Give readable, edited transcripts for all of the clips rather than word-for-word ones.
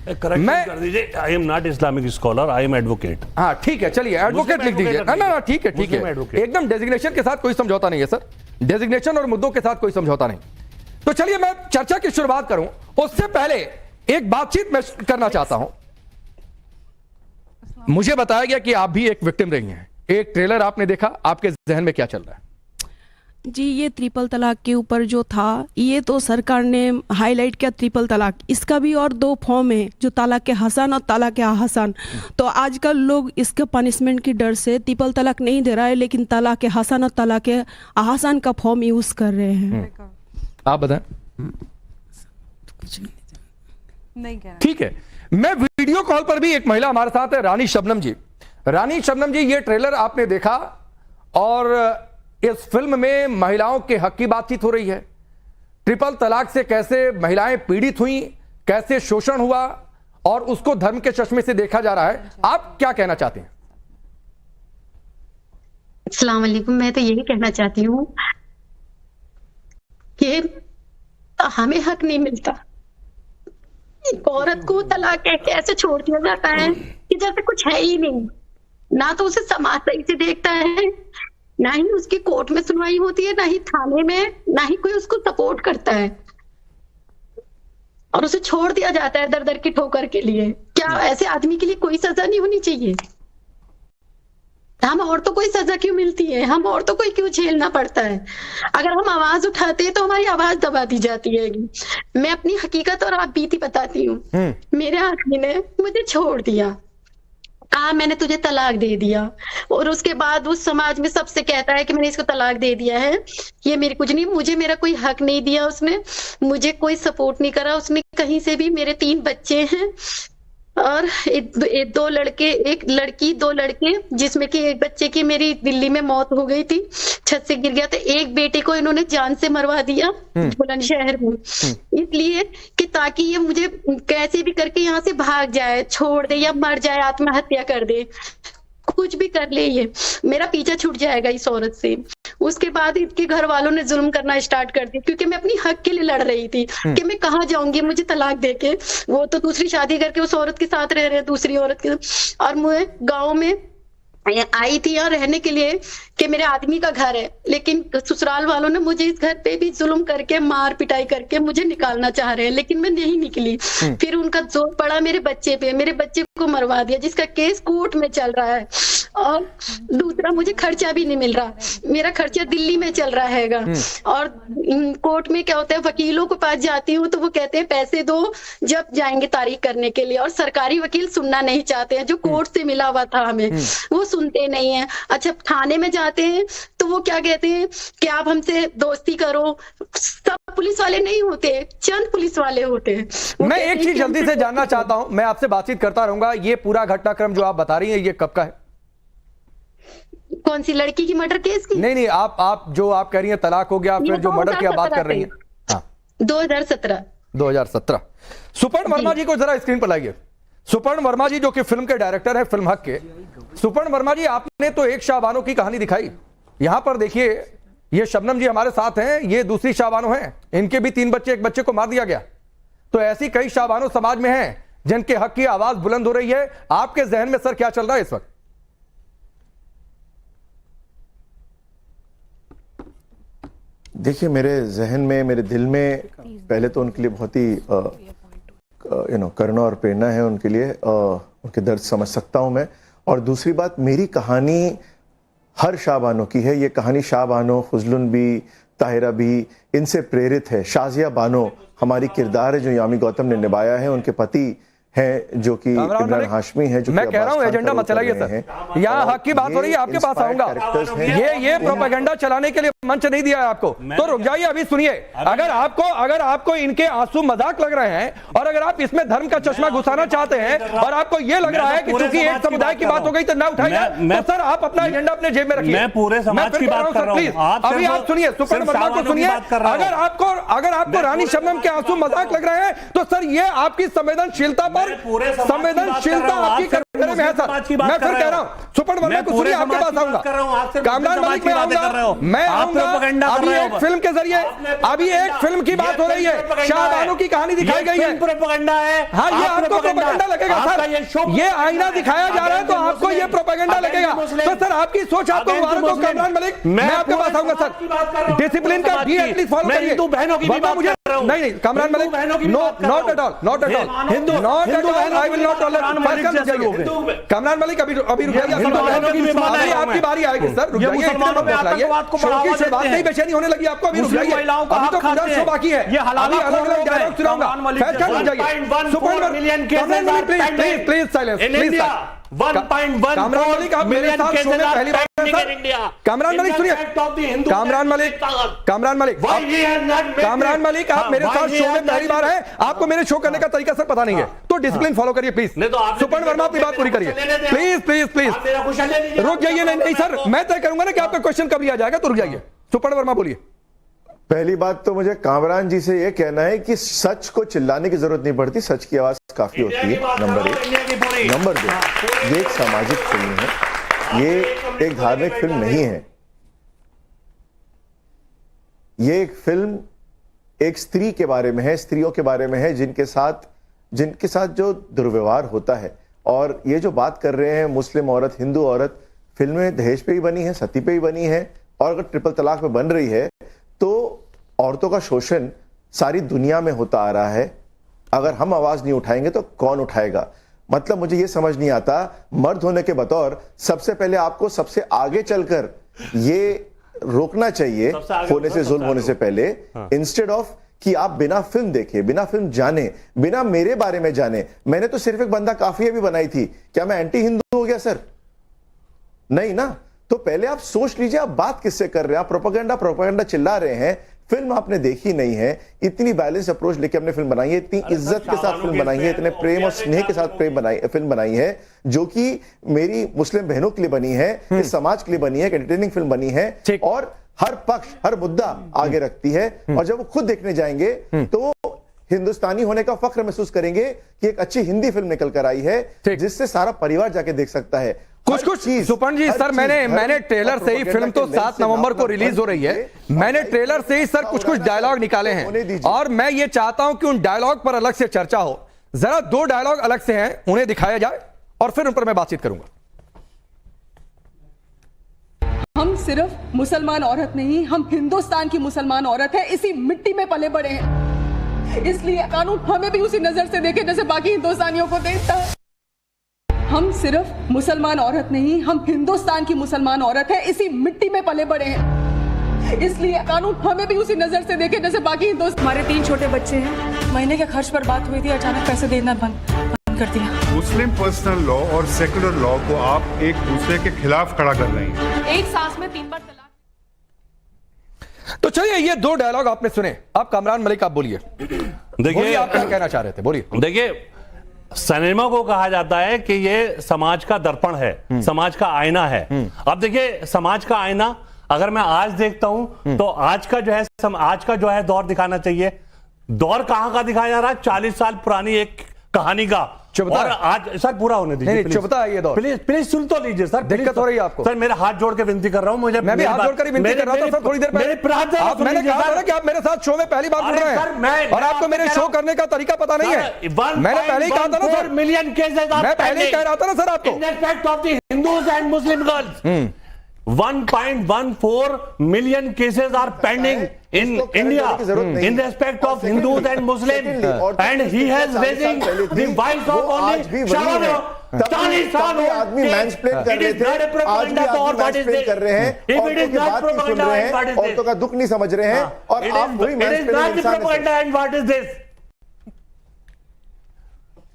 मैं कर दीजिए, I am not Islamic scholar, I am advocate. हाँ ठीक है, चलिए एडवोकेट लिख दीजिए। ना ना ठीक है ठीक है, एकदम डेजिग्नेशन के साथ कोई समझौता नहीं है सर, डेजिग्नेशन और मुद्दों के साथ कोई समझौता नहीं। तो चलिए मैं चर्चा की शुरुआत करूं, उससे पहले एक बातचीत मैं करना चाहता हूं। मुझे बताया गया कि आप भी एक विक्टिम रही हैं, एक ट्रेलर आपने देखा, आपके जहन में क्या चल रहा है? जी, ये ट्रिपल तलाक के ऊपर जो था, ये तो सरकार ने हाईलाइट किया ट्रिपल तलाक। इसका भी और दो फॉर्म है, जो तलाक हसन और तलाक हसन। तो आजकल लोग इसके पनिशमेंट की डर से ट्रिपल तलाक नहीं दे रहा है, लेकिन तलाक हसन और तलाक हसन का फॉर्म यूज कर रहे हैं। आप बताएं। कुछ नहीं कह रहा। ठीक है, मैं वीडियो कॉल पर भी एक महिला हमारे साथ है, रानी शबनम जी। रानी शबनम जी, ये ट्रेलर आपने देखा और इस फिल्म में महिलाओं के हक की बातचीत हो रही है। ट्रिपल तलाक से कैसे महिलाएं पीड़ित हुई, कैसे शोषण हुआ और उसको धर्म के चश्मे से देखा जा रहा है। आप क्या कहना चाहते हैं? अस्सलाम वालेकुम। मैं तो यही कहना चाहती हूँ कि हमें हक नहीं मिलता। एक औरत को तलाक कह के ऐसे छोड़ दिया जाता है कि जैसे कुछ है ही नहीं। ना तो उसे समाज सही से देखता है, ना ही उसकी कोर्ट में सुनवाई होती है, ना ही थाने में, ना ही कोई उसको सपोर्ट करता है, और उसे छोड़ दिया जाता है दर दर की ठोकर के लिए। क्या ऐसे आदमी के लिए कोई सजा नहीं होनी चाहिए? हम औरतों को ही सजा क्यों मिलती है? हम औरतों को ही क्यों झेलना पड़ता है? अगर हम आवाज उठाते हैं तो हमारी आवाज दबा दी जाती है। मैं अपनी हकीकत और आप बीती बताती हूँ। मेरे आदमी ने मुझे छोड़ दिया, कहा मैंने तुझे तलाक दे दिया, और उसके बाद उस समाज में सबसे कहता है कि मैंने इसको तलाक दे दिया है। ये मेरी कुछ नहीं, मुझे मेरा कोई हक नहीं दिया उसने, मुझे कोई सपोर्ट नहीं करा उसने कहीं से भी। मेरे 3 बच्चे हैं और 2 लड़के, 1 लड़की, 2 लड़के, जिसमें कि एक बच्चे की मेरी दिल्ली में मौत हो गई थी, छत से गिर गया था। एक बेटे को इन्होंने जान से मरवा दिया बुलंदशहर में, इसलिए कि ताकि ये मुझे कैसे भी करके यहाँ से भाग जाए, छोड़ दे या मर जाए, आत्महत्या कर दे, कुछ भी कर ले, ये मेरा पीछा छूट जाएगा इस औरत से। उसके बाद इनके घर वालों ने जुल्म करना स्टार्ट कर दिया, क्योंकि मैं अपनी हक के लिए लड़ रही थी कि मैं कहाँ जाऊंगी, मुझे तलाक देके। वो तो दूसरी शादी करके उस औरत के साथ रह रहे हैं, दूसरी औरत के साथ। और मैं गाँव में आई थी यहाँ रहने के लिए कि मेरे आदमी का घर है, लेकिन ससुराल वालों ने मुझे इस घर पे भी जुल्म करके, मार पिटाई करके मुझे निकालना चाह रहे हैं, लेकिन मैं नहीं निकली। फिर उनका जोर पड़ा मेरे बच्चे पे, मेरे बच्चे को मरवा दिया, जिसका केस कोर्ट में चल रहा है। और दूसरा, मुझे खर्चा भी नहीं मिल रहा, मेरा खर्चा दिल्ली में चल रहा हैगा। और कोर्ट में क्या होता है, वकीलों के पास जाती हूँ तो वो कहते हैं पैसे दो जब जाएंगे तारीख करने के लिए, और सरकारी वकील सुनना नहीं चाहते हैं। जो कोर्ट से मिला हुआ था हमें, वो सुनते नहीं है। अच्छा, थाने में जाते हैं तो वो क्या कहते हैं कि आप हमसे दोस्ती करो। सब पुलिस वाले नहीं होते, चंद पुलिस वाले होते हैं। मैं एक चीज जल्दी से जानना चाहता हूं, मैं आपसे बातचीत करता रहूंगा। ये पूरा घटनाक्रम जो आप बता रही हैं, ये कब का है? कौन सी लड़की की मर्डर केस की? नहीं, आप जो आप कह रही हैं तलाक हो गया, फिर जो मर्डर की आप बात कर रही हैं। हाँ, 2017। सुपर्ण वर्मा जी को जरा स्क्रीन पर लाइए। सुपर्ण वर्मा जी जो कि फिल्म के डायरेक्टर है, फिल्म हक के। सुपर्ण वर्मा जी, आपने तो एक शाहबानो की कहानी दिखाई, यहां पर देखिए ये शबनम जी हमारे साथ हैं, ये दूसरी शाहबानो हैं, इनके भी 3 बच्चे, एक बच्चे को मार दिया गया। तो ऐसी कई शाहबानो समाज में हैं जिनके हक की आवाज बुलंद हो रही है। आपके जहन में सर क्या चल रहा है इस वक्त? देखिए, मेरे जहन में, मेरे दिल में पहले तो उनके लिए बहुत ही करुणा और प्रेरणा है उनके लिए, उनके दर्द समझ सकता हूं मैं। और दूसरी बात, मेरी कहानी हर शाहबानो की है। ये कहानी शाहबानो, फजलुन भी, ताहिरा भी, इनसे प्रेरित है। शाजिया बानो हमारी किरदार है जो यामी गौतम ने निभाया है, उनके पति हैं जो कि इमरान हाशमी है। जो मैं कह रहा हूं एजेंडा मत चलाइए सर, यहाँ हक की बात हो रही है, आपके पास आऊंगा। ये प्रोपेगेंडा चलाने के लिए मंच नहीं दिया है आपको, तो रुक जाइए, अभी सुनिए। अगर आपको इनके आंसू मजाक लग रहे हैं, और अगर आप इसमें धर्म का चश्मा घुसाना चाहते हैं, और आपको ये लग रहा है कि चूंकि एक समुदाय की बात हो गई तो ना उठाइए, तो सर आप अपना एजेंडा अपने जेब में रखिए। मैं पूरे समाज की बात कर रहा हूं, अभी आप सुनिए, सुपर्ण वर्मा को सुनिए। अगर आपको रानी शबनम के आंसू मजाक लग रहे हैं, तो सर ये आपकी संवेदनशीलता पर, संवेदनशीलता आपकी बारे में है सर। मैं फिर कह रहा हूं सुपर्ण वर्मा को सुनिए, आपके पास आऊंगा, कामरान मलिक में आऊंगा, मैं आऊंगा। अभी एक फिल्म के जरिए, अभी एक फिल्म की बात हो रही है, शाहबानो की कहानी दिखाई गई है। हाँ, ये आपको प्रोपेगेंडा लगेगा सर, ये आईना दिखाया जा रहा है तो आपको ये प्रोपेगेंडा लगेगा। तो सर आपकी सोच आपको मुबारक हो कामरान मलिक, मैं आपके पास आऊंगा सर। डिसिप्लिन का भी एटलीस्ट फॉलो करिए। वर्मा मुझे नहीं Kamran Malik, not at all, not at all, not at all, I will not tolerate. Kamran Malik अभी रुक जाइए, अभी आपकी बारी आएगी सर, रुक जाइए, इतना मत बतलाइए, शो की शुरुआत नहीं बेचैनी होने लगी आपको, अभी रुक जाइए, अभी तो पूरा शो बाकी है, अभी अलग-अलग डायलॉग सुनाऊंगा, फैसला रुक जाइए। Suparn please please silence, please 1.1 Kamran Malik आप मेरे साथ शो में पहली बार हैं सर। कामरान मलिक सुनिए, कामरान मलिक, कामरान मलिक, कामरान मलिक आप मेरे साथ शो में पहली बार हैं, आपको मेरे शो करने का तरीका सर पता नहीं है, तो डिसिप्लिन फॉलो करिए प्लीज। सुपर्ण वर्मा अपनी बात पूरी करिए प्लीज प्लीज प्लीज, रुक जाइए। नहीं सर, मैं तय करूंगा ना कि आपका क्वेश्चन कभी आ जाएगा, तो रुक जाइए। सुपर्ण वर्मा बोलिए। पहली बात तो मुझे कामरान जी से यह कहना है कि सच को चिल्लाने की जरूरत नहीं पड़ती, सच की आवाज काफी होती है, नंबर 1। नंबर 2, ये एक सामाजिक फिल्म है, ये एक धार्मिक फिल्म नहीं है। ये एक फिल्म एक स्त्री के बारे में है, स्त्रियों के बारे में है जिनके साथ जो दुर्व्यवहार होता है। और ये जो बात कर रहे हैं मुस्लिम औरत, हिंदू औरत, फिल्में दहेज पे ही बनी है, सती पे ही बनी है, और अगर ट्रिपल तलाक में बन रही है तो औरतों का शोषण सारी दुनिया में होता आ रहा है। अगर हम आवाज नहीं उठाएंगे तो कौन उठाएगा? मतलब मुझे यह समझ नहीं आता, मर्द होने के बतौर सबसे पहले आपको सबसे आगे चलकर ये रोकना चाहिए होने से, जुल्म होने से पहले, इंस्टेड ऑफ कि आप बिना फिल्म देखे, बिना फिल्म जाने, बिना मेरे बारे में जाने। मैंने तो सिर्फ एक बंदा काफी भी बनाई थी, क्या मैं एंटी हिंदू हो गया सर? नहीं ना। तो पहले आप सोच लीजिए आप बात किससे कर रहे हैं। आप प्रोपेगेंडा चिल्ला रहे हैं, फिल्म आपने देखी नहीं है, इतनी बैलेंस अप्रोच लेके हमने फिल्म बनाई है, इतनी इज्जत के साथ फिल्म बनाई है, इतने प्रेम और स्नेह के साथ फिल्म बनाई है, जो कि मेरी मुस्लिम बहनों के लिए बनी है, इस समाज के लिए बनी है, एंटरटेनिंग फिल्म बनी है, और हर पक्ष, हर मुद्दा आगे रखती है। और जब वो खुद देखने जाएंगे तो वो हिंदुस्तानी होने का फख्र महसूस करेंगे कि एक अच्छी हिंदी फिल्म निकल कर आई है, जिससे सारा परिवार जाके देख सकता है। कुछ सुपर्ण जी सर, मैंने ट्रेलर से ही, फिल्म तो 7 नवंबर को रिलीज हो रही है, मैंने ट्रेलर से ही सर कुछ डायलॉग निकाले हैं, और मैं ये चाहता हूं कि उन डायलॉग पर अलग से चर्चा हो। जरा 2 डायलॉग अलग से हैं, उन्हें दिखाया जाए और फिर उन पर मैं बातचीत करूंगा। हम सिर्फ मुसलमान औरत नहीं, हम हिंदुस्तान की मुसलमान औरत है, इसी मिट्टी में पले बड़े हैं, इसलिए कानून हमें भी उसी नजर से देखे जैसे बाकी हिंदुस्तानियों को देखता है। हम सिर्फ मुसलमान औरत नहीं, हम हिंदुस्तान की मुसलमान औरत है, इसी मिट्टी में पले बड़े हैं, इसलिए कानून हमें भी उसी नजर से देखे जैसे बाकी हिंदुस्तान। हमारे 3 छोटे बच्चे हैं, महीने के खर्च पर बात हुई थी, अचानक पैसे देना बंद कर दिया। मुस्लिम पर्सनल लॉ और सेकुलर लॉ को आप एक दूसरे के खिलाफ खड़ा कर रहे हैं। एक सांस में 3 बार तलाक। तो चलिए, ये 2 डायलॉग आपने सुने, अब कामरान मलिक आप बोलिए, देखिए आप क्या कहना चाह रहे थे, बोलिए। देखिए, सिनेमा को कहा जाता है कि ये समाज का दर्पण है, समाज का आईना है। अब देखिए, समाज का आईना अगर मैं आज देखता हूं तो आज का जो है दौर दिखाना चाहिए। दौर कहां का दिखाया जा रहा है? 40 साल पुरानी एक कहानी का, और आज सर पूरा होने दीजिए, नहीं चुपता है ये दौर, प्लीज सुन तो लीजिए सर। दिक्कत हो रही है आपको सर? मेरे हाथ जोड़ के विनती कर रहा हूं, मैं भी हाथ जोड़कर विनती कर रहा था सर। थोड़ी देर पहले मैंने कहा था कि आप मेरे साथ शो में पहली बार जुड़ रहे हैं और आपको मेरे शो करने का तरीका पता नहीं है। मैंने पहले ही कहा था ना सर, मिलियन केसेस, मैं पहले ही कह रहा था ना सर आपको, in respect of the Hindus and Muslim girls. 1.14 million cases are pending in India in respect of Hindus and Muslims, and he has raising the voice of only 40 साल हो आदमी मैंसप्लेन कर रहे थे, आज भी आदमी मैंसप्लेन कर रहे हैं, औरतों की बात नहीं सुन रहे हैं, औरतों का दुख नहीं समझ रहे हैं, और आप वही मैंसप्लेन।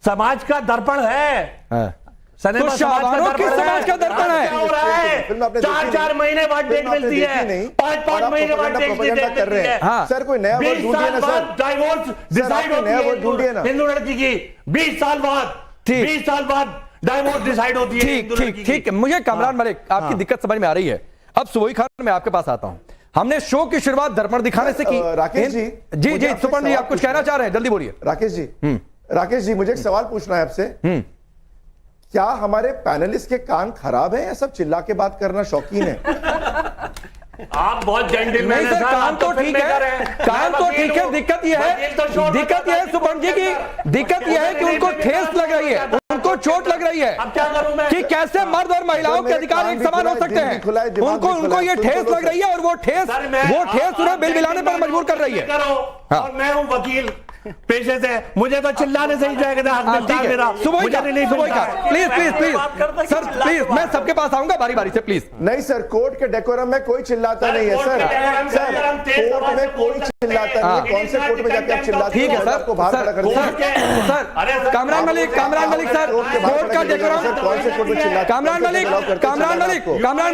समाज का दर्पण है, तो शाहबानो किस समाज का दर्पण है? क्या हो रहा है? 4 महीने बाद डेट मिलती है, 5 महीने बाद डेट मिलती है। सर कोई नया वर्ड ढूंढिए ना सर, डाइवोर्स डिसाइड होती है हिंदू लड़की की, 20 साल बाद डाइवोर्स डिसाइड होती है। ठीक, मुझे कामरान मलिक आपकी दिक्कत समझ में आ रही है। अब सोई खान मैं आपके पास आता हूं। हमने शो की शुरुआत दर्पण दिखाने से की। राकेश जी सुपर्ण जी, आप कुछ कहना चाह रहे हैं, जल्दी बोलिए। राकेश जी, मुझे एक सवाल पूछना है आपसे क्या हमारे पैनलिस्ट के कान खराब हैं या सब चिल्ला के बात करना शौकीन है? आप बहुत जेंटलमैन नहीं हैं सर, सर, काम आप तो फिल्म ठीक मेकर है, हैं। काम तो ठीक है। दिक्कत यह है सुपर्ण जी की, दिक्कत यह है कि उनको ठेस लग रही है, उनको चोट लग रही है अब क्या करूं मैं? कि कैसे मर्द और महिलाओं के अधिकार एक समान हो सकते हैं। उनको ये ठेस लग रही है और वो ठेस उन्हें बिल मिलाने पर मजबूर कर रही है। और मैं हूं वकील पेशे से, मुझे तो चिल्लाने से ही जाएगा हक मिलता है मेरा। मुझे रिलीफ मिलता है। प्लीज सर, प्लीज मैं सबके पास आऊंगा बारी बारी से, प्लीज। नहीं सर, कोर्ट के डेकोरम में कोई चिल्लाता नहीं है सर। सर कोर्ट में कोई चिल्लाता नहीं है। कौन से कोर्ट में जाके आप चिल्लाते हैं? ठीक है सर, आपको बाहर खड़ा कर दिया। Sir Kamran Malik sir, court का डेकोरम, कौन से कोर्ट में चिल्लाते? कामरान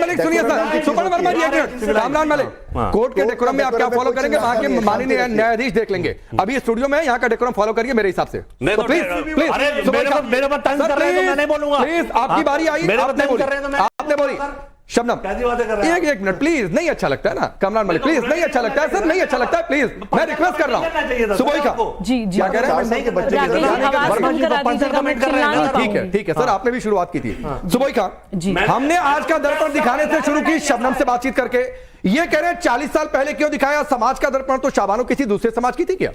मलिक सुनिए सर, सुपर्ण वर्मा जी एक मिनट। कामरान मलिक, कोर्ट के डेकोरम में आप क्या फॉलो करेंगे वहां के माननीय न्यायाधीश देख लेंगे। अभी स्टूडियो में यहाँ का डेकोरम फॉलो करिए मेरे हिसाब से। तो प्लीज मेरे पर तंज कर रहे हैं तो मैं नहीं बोलूंगा। प्लीज आपकी बारी आई, आपने बोली शबनम, एक मिनट प्लीज। नहीं अच्छा लगता है ना कामरान मलिक, प्लीज नहीं अच्छा लगता है सर, नहीं अच्छा लगता है, प्लीज मैं रिक्वेस्ट कर रहा हूँ। सुबह का जी क्या कह रहे हैं? ठीक है ठीक है सर, आपने भी शुरुआत की थी। सुबह का हमने आज का दर्पण दिखाने से शुरू की शबनम से बातचीत करके। ये कह रहे हैं 40 साल पहले क्यों दिखाया समाज का दर्पण, तो शाबानो किसी दूसरे समाज की थी क्या?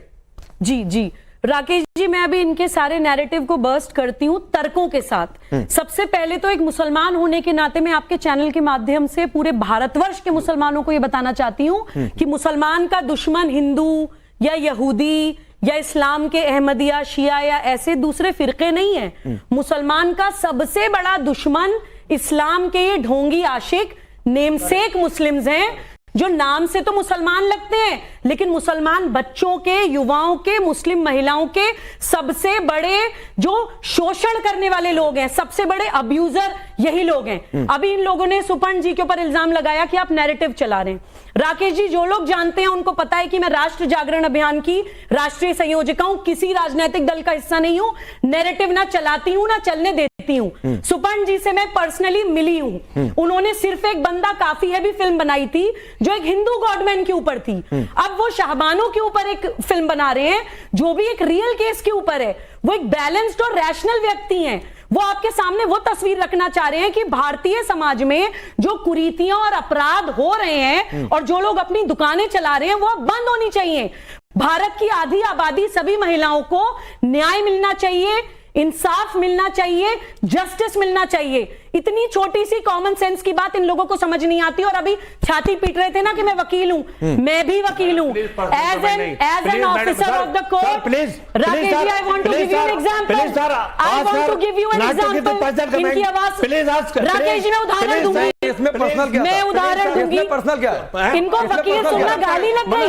जी राकेश जी, मैं अभी इनके सारे नैरेटिव को बर्स्ट करती हूं तर्कों के साथ। सबसे पहले तो एक मुसलमान होने के नाते मैं आपके चैनल के माध्यम से पूरे भारतवर्ष के मुसलमानों को यह बताना चाहती हूं कि मुसलमान का दुश्मन हिंदू या यहूदी या इस्लाम के अहमदिया, शिया या ऐसे दूसरे फिरके नहीं है। मुसलमान का सबसे बड़ा दुश्मन इस्लाम के ये ढोंगी आशिक नेमसेक मुस्लिम्स हैं, जो नाम से तो मुसलमान लगते हैं लेकिन मुसलमान बच्चों के, युवाओं के, मुस्लिम महिलाओं के सबसे बड़े जो शोषण करने वाले लोग हैं, सबसे बड़े अब्यूजर यही लोग हैं। अभी इन लोगों ने सुपर्ण जी के ऊपर इल्जाम लगाया कि आप नैरेटिव चला रहे हैं। राकेश जी, जो लोग जानते हैं उनको पता है कि मैं राष्ट्र जागरण अभियान की राष्ट्रीय संयोजिका हूं, किसी राजनीतिक दल का हिस्सा नहीं हूं, नैरेटिव ना चलाती हूं ना चलने देती हूं। सुपर्ण जी से मैं पर्सनली मिली हूं। उन्होंने सिर्फ एक बंदा काफी है भी फिल्म बनाई थी जो एक हिंदू गॉडमैन के ऊपर थी। अब वो शाहबानो के ऊपर एक फिल्म बना रहे हैं जो भी एक रियल केस के ऊपर है। वो एक बैलेंस्ड और रैशनल व्यक्ति हैं। वो आपके सामने वो तस्वीर रखना चाह रहे हैं कि भारतीय समाज में जो कुरीतियां और अपराध हो रहे हैं और जो लोग अपनी दुकानें चला रहे हैं वो अब बंद होनी चाहिए। भारत की आधी आबादी, सभी महिलाओं को न्याय मिलना चाहिए, इंसाफ मिलना चाहिए, जस्टिस मिलना चाहिए। इतनी छोटी सी कॉमन सेंस की बात इन लोगों को समझ नहीं आती और अभी छाती पीट रहे थे ना कि मैं वकील हूं। मैं भी वकील हूं। As an officer of the court, Rakesh ji, I want to give you an example. I want to give you an example. इनकी आवाज, राकेश जी, मैं उदाहरण दूंगी, इसमें पर्सनल क्या? मैं उदाहरण दूंगी। पर्सनल क्या है? इनको वकील सुनना गाली लग गई।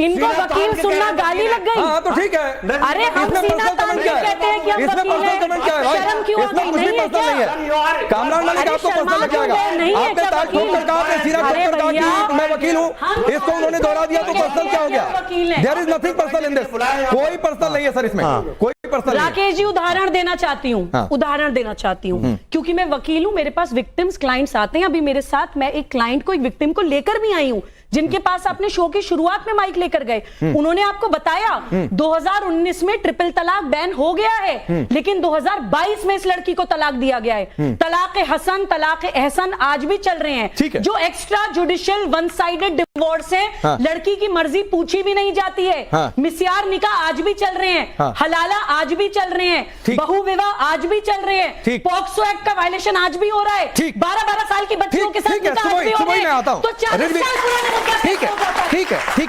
इनको वकील सुनना गाली लग गई। हाँ तो ठीक है। अरे हम सीना तान के कहते हैं कि हम वकील हैं, शर्म क्यों आती नहीं है क्या? कामरान मलिक आपको पर्सनल लग जाएगा। आपने ताज ठोककर कहा, आपने सीना ठोककर कहा कि मैं वकील हूं, इसको उन्होंने दोहरा दिया तो पर्सनल क्या हो गया? There is nothing personal in this. कोई पर्सनल नहीं है सर इसमें, कोई पर्सनल नहीं। राकेश जी, उदाहरण देना चाहती हूँ, उदाहरण देना चाहती हूँ क्योंकि मैं वकील हूं, मेरे पास विक्टिम्स क्लाइंट्स आते हैं। अभी मेरे साथ मैं एक क्लाइंट को, एक विक्टिम को लेकर भी आई हूं जिनके पास आपने शो की शुरुआत में माइक लेकर गए। उन्होंने आपको बताया 2019 में ट्रिपल तलाक बैन हो गया है लेकिन 2022 में इस लड़की को तलाक दिया गया है। तलाक हसन, तलाक एहसन आज भी चल रहे हैं। जो extra judicial one sided divorce है, लड़की की मर्जी पूछी भी नहीं जाती है। मिस्यार निकाह आज भी चल रहे हैं, हलाला आज भी चल रहे हैं, बहु विवाह आज भी चल रहे हैं, पॉक्सो एक्ट का वायलेशन आज भी हो रहा है, 12-12 साल की बच्चियों के साथ निकाह आज भी हो रहे हैं। तो 40 साल पुराने ठीक